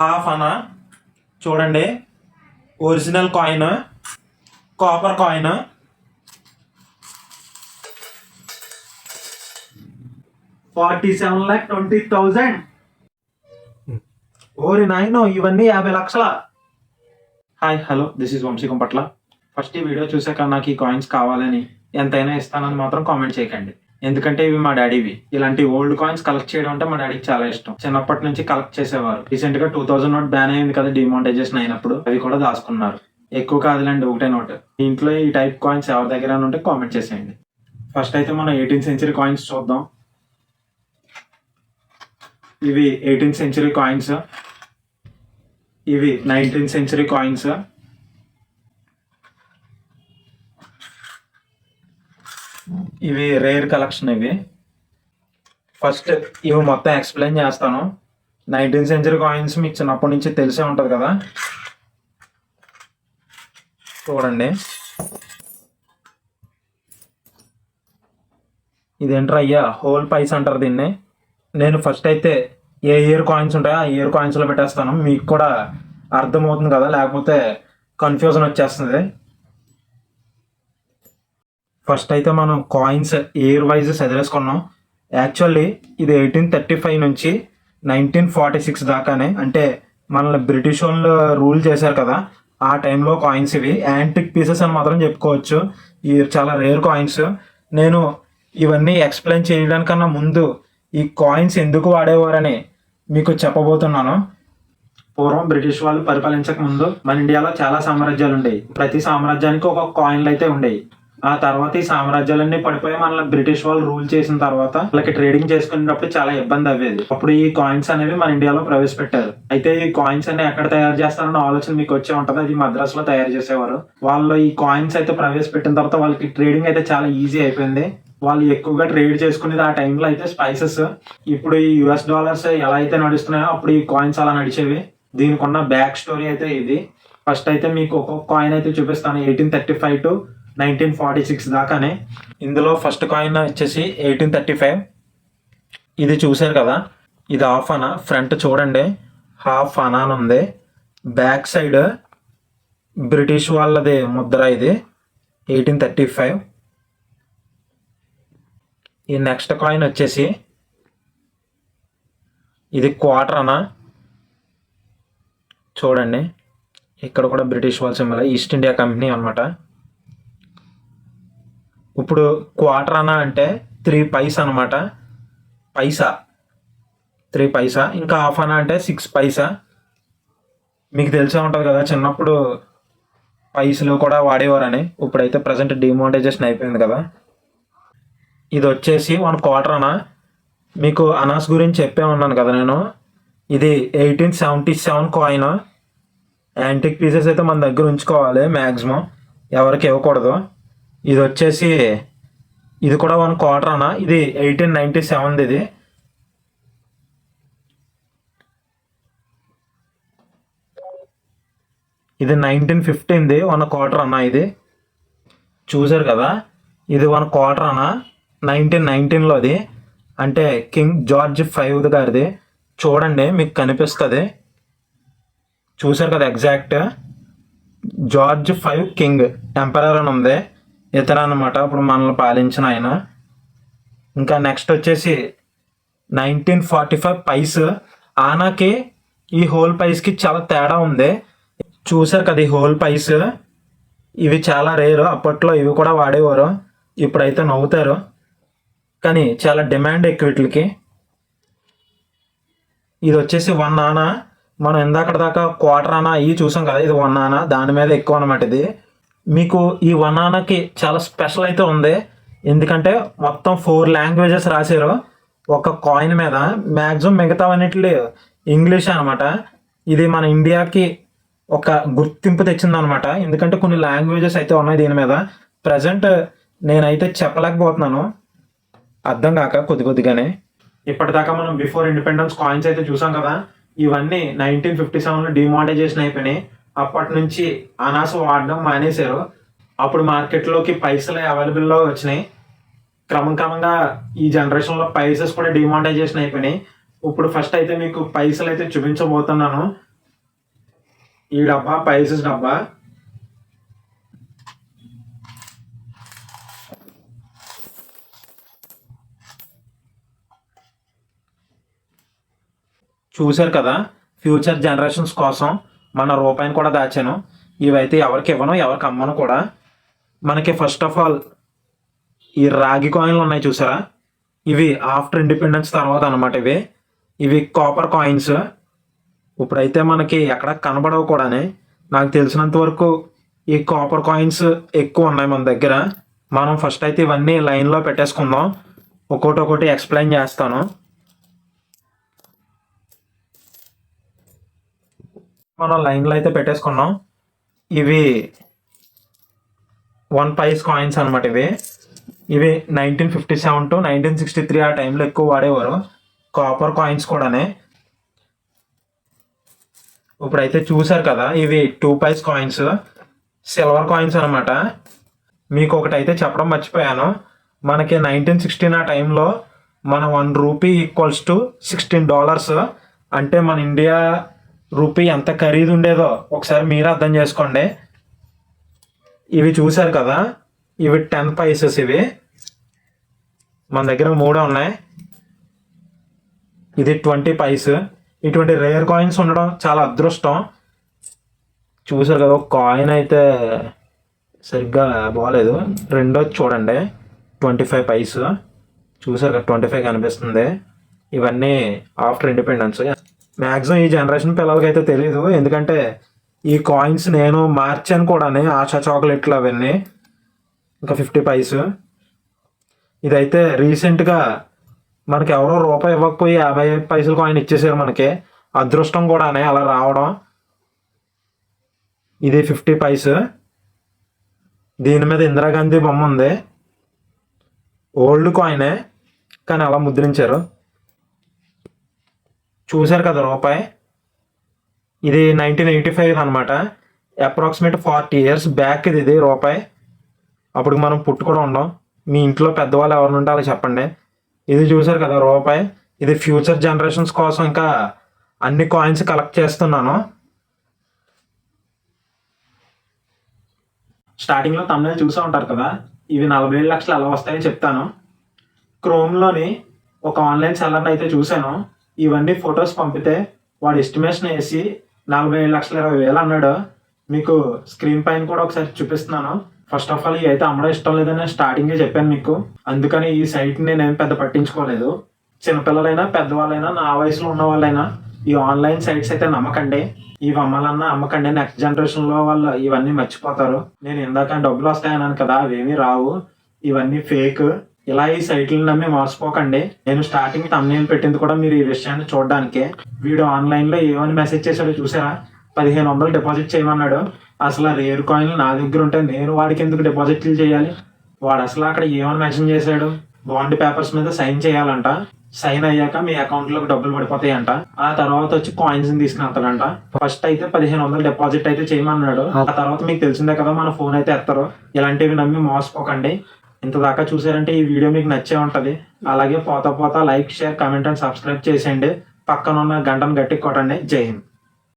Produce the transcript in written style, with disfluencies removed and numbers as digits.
Half అనా చూడండి, original coin, copper coin, 47,20,000. ఓరి నాయనో, ఇవన్నీ 50 లక్షల. Hi hello, this is Vamshi Kompatla. First ఈ వీడియో చూసాక నాకు ఈ కాయిన్స్ కావాలని ఎంతైనా ఇస్తానని మాత్రం కామెంట్ చేయకండి. ఎందుకంటే ఇవి మా డాడీవి. ఇలాంటి ఓల్డ్ కాయిన్స్ కలెక్ట్ చేయడం అంటే మా డాడీకి చాలా ఇష్టం. చిన్నప్పటి నుంచి కలెక్ట్ చేసేవారు. రీసెంట్ గా 2000 నోట్ బ్యాన్ అయింది కదా డిమానిటైజేషన్ అయినప్పుడు, అవి కూడా దాచుకున్నారు. ఎక్కువ కాదులేండి, ఒకటే నోట్. ఇంట్లో ఈ టైప్ కాయిన్స్ ఎవరి దగ్గర ఉంటే కామెంట్ చేసేయండి. ఫస్ట్ అయితే మనం 18th సెంచరీ కాయిన్స్ చూద్దాం. ఇవి 18th సెంచరీ కాయిన్స్, ఇవి 19th సెంచరీ కాయిన్స్. ఇవి రేర్ కలెక్షన్. ఇవి ఫస్ట్ ఇవి మొత్తం ఎక్స్ప్లెయిన్ చేస్తాను. 19th సెంచరీ కాయిన్స్ మీకు చిన్నప్పటి నుంచి తెలిసే ఉంటుంది కదా. చూడండి, ఇదేంట్రా అయ్యా, హోల్ పైస్ అంటారు దీన్ని. నేను ఫస్ట్ అయితే ఏ ఇయర్ కాయిన్స్ ఉంటాయో ఆ ఇయర్ కాయిన్స్లో పెట్టేస్తాను, మీకు కూడా అర్థమవుతుంది కదా, లేకపోతే కన్ఫ్యూజన్ వచ్చేస్తుంది. ఫస్ట్ అయితే మనం కాయిన్స్ ఇయర్ వైజ్ చదివేసుకున్నాం. యాక్చువల్లీ ఇది 1835 నుంచి 1946 దాకానే, అంటే మనల్ని బ్రిటిష్ వాళ్ళు రూల్ చేశారు కదా, ఆ టైంలో కాయిన్స్. ఇవి యాంటిక్ పీసెస్ అని మాత్రం చెప్పుకోవచ్చు. ఇవి చాలా రేర్ కాయిన్స్. నేను ఇవన్నీ ఎక్స్ప్లెయిన్ చేయడానికన్నా ముందు ఈ కాయిన్స్ ఎందుకు వాడేవారని మీకు చెప్పబోతున్నాను. పూర్వం బ్రిటిష్ వాళ్ళు పరిపాలించక ముందు మన ఇండియాలో చాలా సామ్రాజ్యాలు ఉండేవి. ప్రతి సామ్రాజ్యానికి ఒక కాయిన్లు అయితే ఉండేవి. ఆ తర్వాత ఈ సామ్రాజ్యాలన్నీ పడిపోయి మనల్ని బ్రిటిష్ వాళ్ళు రూల్ చేసిన తర్వాత వాళ్ళకి ట్రేడింగ్ చేసుకునేటప్పుడు చాలా ఇబ్బంది అవ్వేది. అప్పుడు ఈ కాయిన్స్ అనేవి మన ఇండియాలో ప్రవేశపెట్టారు. అయితే ఈ కాయిన్స్ అన్ని ఎక్కడ తయారు చేస్తారన్న ఆలోచన మీకు వచ్చే ఉంటది. అది మద్రాస్ లో తయారు చేసేవారు. వాళ్ళు ఈ కాయిన్స్ అయితే ప్రవేశపెట్టిన తర్వాత వాళ్ళకి ట్రేడింగ్ అయితే చాలా ఈజీ అయిపోయింది. వాళ్ళు ఎక్కువగా ట్రేడ్ చేసుకునేది ఆ టైంలో అయితే స్పైసెస్. ఇప్పుడు ఈ US డాలర్స్ ఎలా అయితే నడుస్తున్నాయో అప్పుడు ఈ కాయిన్స్ అలా నడిచేవి. దీనికి ఉన్న బ్యాక్ స్టోరీ అయితే ఇది. ఫస్ట్ అయితే మీకు ఒక్కొక్క కాయిన్ అయితే చూపిస్తాను, 1835 టు 1946 దాకానే. ఇందులో ఫస్ట్ కాయిన్ వచ్చేసి 1835. ఇది చూసారు కదా, ఇది హాఫ్ అనా. ఫ్రంట్ చూడండి, హాఫ్ అనా అని ఉంది. బ్యాక్ సైడ్ బ్రిటిష్ వాళ్ళది ముద్ర. ఇది 1835. ఈ నెక్స్ట్ కాయిన్ వచ్చేసి ఇది క్వార్టర్ అనా. చూడండి, ఇక్కడ కూడా బ్రిటిష్ వాళ్ళ సింబల్, ఈస్ట్ ఇండియా కంపెనీ అనమాట. ఇప్పుడు క్వార్టర్ అనా అంటే 3 పైసా అనమాట. పైసా 3 పైసా. ఇంకా హాఫ్ అనా అంటే 6 పైసా. మీకు తెలిసే ఉంటుంది కదా, చిన్నప్పుడు పైసలు కూడా వాడేవారని. ఇప్పుడైతే ప్రజెంట్ డిమానిటైజేషన్ అయిపోయింది కదా. ఇది వచ్చేసి 1 క్వార్టర్ అనా. మీకు అనాస్ గురించి చెప్పే ఉన్నాను కదా నేను. ఇది 1877 కాయిన్. యాంటిక్ పీసెస్ అయితే మన దగ్గర ఉంచుకోవాలి మ్యాక్సిమం, ఎవరికి ఇవ్వకూడదు. ఇది వచ్చేసి ఇది కూడా 1 క్వార్టర్ అనా. ఇది 1897. ఇది 1915 1 క్వార్టర్ అనా. ఇది చూసారు కదా, ఇది 1 క్వార్టర్ అనా 1919లోది. అంటే కింగ్ జార్జ్ 5 గారిది. చూడండి, మీకు కనిపిస్తుంది. చూసారు కదా, ఎగ్జాక్ట్ జార్జ్ 5 కింగ్ ఎంపరర్ అని ఉంది. ఇతర అనమాట, ఇప్పుడు మనల్ని పాలించిన ఆయన. ఇంకా నెక్స్ట్ వచ్చేసి 1945 పైస్. ఆనాకి ఈ హోల్ పైస్కి చాలా తేడా ఉంది. చూసారు కదా, ఈ హోల్ పైస్ ఇవి చాలా రేరు. అప్పట్లో ఇవి కూడా వాడేవారు, ఇప్పుడైతే నవ్వుతారు, కానీ చాలా డిమాండ్ ఎక్కువ వీటికి. ఇది వచ్చేసి 1 ఆనా. మనం ఇందాక దాకా క్వార్టర్ ఆనా ఇవి చూసాం కదా, ఇది 1 ఆనా, దాని మీద ఎక్కువ అనమాట. ఇది మీకు ఈ 1 ఆనాకి చాలా స్పెషల్ అయితే ఉంది. ఎందుకంటే మొత్తం 4 లాంగ్వేజెస్ రాశారు ఒక కాయిన్ మీద. మ్యాక్సిమం మిగతావన్నిటి ఇంగ్లీష్ అనమాట. ఇది మన ఇండియాకి ఒక గుర్తింపు తెచ్చిందనమాట. ఎందుకంటే కొన్ని లాంగ్వేజెస్ అయితే ఉన్నాయి దీని మీద. ప్రజెంట్ నేనైతే చెప్పలేకపోతున్నాను, అర్థం కాక కొద్దిగానే. ఇప్పటిదాకా మనం బిఫోర్ ఇండిపెండెన్స్ కాయిన్స్ అయితే చూసాం కదా. ఇవన్నీ 1957లో డిమానిటైజేషన్ అయిపోయినాయి. అప్పటి నుంచి అనాస వాడడం మానేశారు. అప్పుడు మార్కెట్లోకి పైసలు అవైలబుల్లో వచ్చినాయి. క్రమంగా ఈ జనరేషన్లో పైసెస్ కూడా డిమానిటైజేషన్ అయిపోయినాయి. ఇప్పుడు ఫస్ట్ అయితే మీకు పైసలు అయితే చూపించబోతున్నాను. ఈ డబ్బా పైసెస్ డబ్బా. చూశారు కదా, ఫ్యూచర్ జనరేషన్స్ కోసం మన రూపాయిని కూడా దాచాను. ఇవైతే ఎవరికి ఇవ్వను, ఎవరికి అమ్మను కూడా. మనకి ఫస్ట్ ఆఫ్ ఆల్ ఈ రాగి కాయిన్లు ఉన్నాయి చూసారా, ఇవి ఆఫ్టర్ ఇండిపెండెన్స్ తర్వాత అనమాట. ఇవి కాపర్ కాయిన్స్. ఇప్పుడైతే మనకి ఎక్కడ కనబడవు కూడానే. నాకు తెలిసినంత వరకు ఈ కాపర్ కాయిన్స్ ఎక్కువ ఉన్నాయి మన దగ్గర. మనం ఫస్ట్ అయితే ఇవన్నీ లైన్లో పెట్టేసుకుందాం. ఒక్కొక్కటి ఎక్స్ప్లెయిన్ చేస్తాను. మనం లైన్లో అయితే పెట్టేసుకున్నాం. ఇవి 1 పైస్ కాయిన్స్ అనమాట. ఇవి 1957 to 1963 ఆ టైంలో ఎక్కువ వాడేవారు, కాపర్ కాయిన్స్ కూడానే. ఇప్పుడైతే చూసారు కదా, ఇవి 2 పైస్ కాయిన్స్, సిల్వర్ కాయిన్స్ అనమాట. మీకు ఒకటైతే చెప్పడం మర్చిపోయాను. మనకి 1916 ఆ టైంలో మన 1 రూపీ ఈక్వల్స్ టు $16. అంటే మన ఇండియా రూపీ ఎంత ఖరీదు ఉండేదో ఒకసారి మీరు అర్థం చేసుకోండి. ఇవి చూసారు కదా, ఇవి 10 పైసెస్. ఇవి మన దగ్గర 3 ఉన్నాయి. ఇది 20 పైస్. ఇటువంటి రేర్ కాయిన్స్ ఉండడం చాలా అదృష్టం. చూసారు కదా, ఒక కాయిన్ అయితే సరిగ్గా బాగాలేదు. రెండోది చూడండి, 25 పైస్. చూసారు కదా, 25 కనిపిస్తుంది. ఇవన్నీ ఆఫ్టర్ ఇండిపెండెన్స్. మ్యాక్సిమం ఈ జనరేషన్ పిల్లలకైతే తెలియదు, ఎందుకంటే ఈ కాయిన్స్ నేను మార్చాను కూడా. ఆశా చాక్లెట్లు అవన్నీ. ఇంకా 50 పైస్. ఇదైతే రీసెంట్గా మనకి ఎవరో రూపాయి ఇవ్వకపోయి 50 పైసలు కాయిన్ ఇచ్చేసారు మనకి. అదృష్టం కూడా అలా రావడం. ఇది 50 పైస్. దీని మీద ఇందిరాగాంధీ బొమ్మ ఉంది. ఓల్డ్ కాయినే కానీ అలా ముద్రించారు. చూశారు కదా రూపాయి. ఇది 1985 అనమాట. అప్రాక్సిమేట్ 40 years బ్యాక్ ఇది రూపాయి. అప్పుడు మనం పుట్టు కూడా ఉండం. మీ ఇంట్లో పెద్దవాళ్ళు ఎవరు ఉంటే అలా చెప్పండి. ఇది చూసారు కదా రూపాయి. ఇది ఫ్యూచర్ జనరేషన్స్ కోసం ఇంకా అన్ని కాయిన్స్ కలెక్ట్ చేస్తున్నాను. స్టార్టింగ్లో తమిళ చూసే ఉంటారు కదా, ఇవి 47 లక్షలు ఎలా వస్తాయో చెప్తాను. క్రోమ్లోని ఒక ఆన్లైన్ సెల్లర్ని అయితే చూశాను. ఇవన్నీ ఫొటోస్ పంపితే వాడు ఎస్టిమేషన్ వేసి 47,20,000 అన్నాడు. మీకు స్క్రీన్ పైన కూడా ఒకసారి చూపిస్తున్నాను. ఫస్ట్ ఆఫ్ ఆల్ ఇవి అయితే అమ్మడం ఇష్టం లేదని స్టార్టింగే చెప్పాను మీకు. అందుకని ఈ సైట్ని నేను పెద్ద పట్టించుకోలేదు. చిన్నపిల్లలైనా పెద్దవాళ్ళైనా నా వయసులో ఉన్న వాళ్ళైనా ఈ ఆన్లైన్ సైట్స్ అయితే నమ్మకండి. ఇవి అమ్మాలన్నా అమ్మకండి. నెక్స్ట్ జనరేషన్లో వాళ్ళు ఇవన్నీ మర్చిపోతారు. నేను ఇందాక డబ్బులు వస్తాయన్నాను కదా, అవేమీ రావు. ఇవన్నీ ఫేక్. ఇలా ఈ సైట్లను నమ్మి మోసపోకండి. నేను స్టార్టింగ్ తమ్నేల్ పెట్టింది కూడా మీరు ఈ విషయాన్ని చూడడానికే. వీడు ఆన్లైన్లో ఏమని మెసేజ్ చేశాడో చూసారా, 1500 డిపాజిట్ చేయమన్నాడు. అసలు రేర్ కాయిన్లు నా దగ్గర ఉంటే నేను వాడికి ఎందుకు డిపాజిట్లు చేయాలి? వాడు అసలు అక్కడ ఏమని మెన్షన్ చేశాడు, బాండ్ పేపర్స్ మీద సైన్ చేయాలంట. సైన్ అయ్యాక మీ అకౌంట్లోకి డబ్బులు పడిపోతాయంట. ఆ తర్వాత వచ్చి కాయిన్స్ తీసుకెళ్తాడంట. ఫస్ట్ అయితే 1500 డిపాజిట్ అయితే చేయమన్నాడు. ఆ తర్వాత మీకు తెలిసిందే కదా, మన ఫోన్ అయితే ఎత్తారు. ఇలాంటివి నమ్మి మోసపోకండి. ఇంతదాకా చూసారంటే ఈ వీడియో మీకు నచ్చే ఉంటుంది. అలాగే పోతా like, share, comment and subscribe చేసేయండి. పక్కన ఉన్న గంటను గట్టి కొట్టండి. జై హింద్.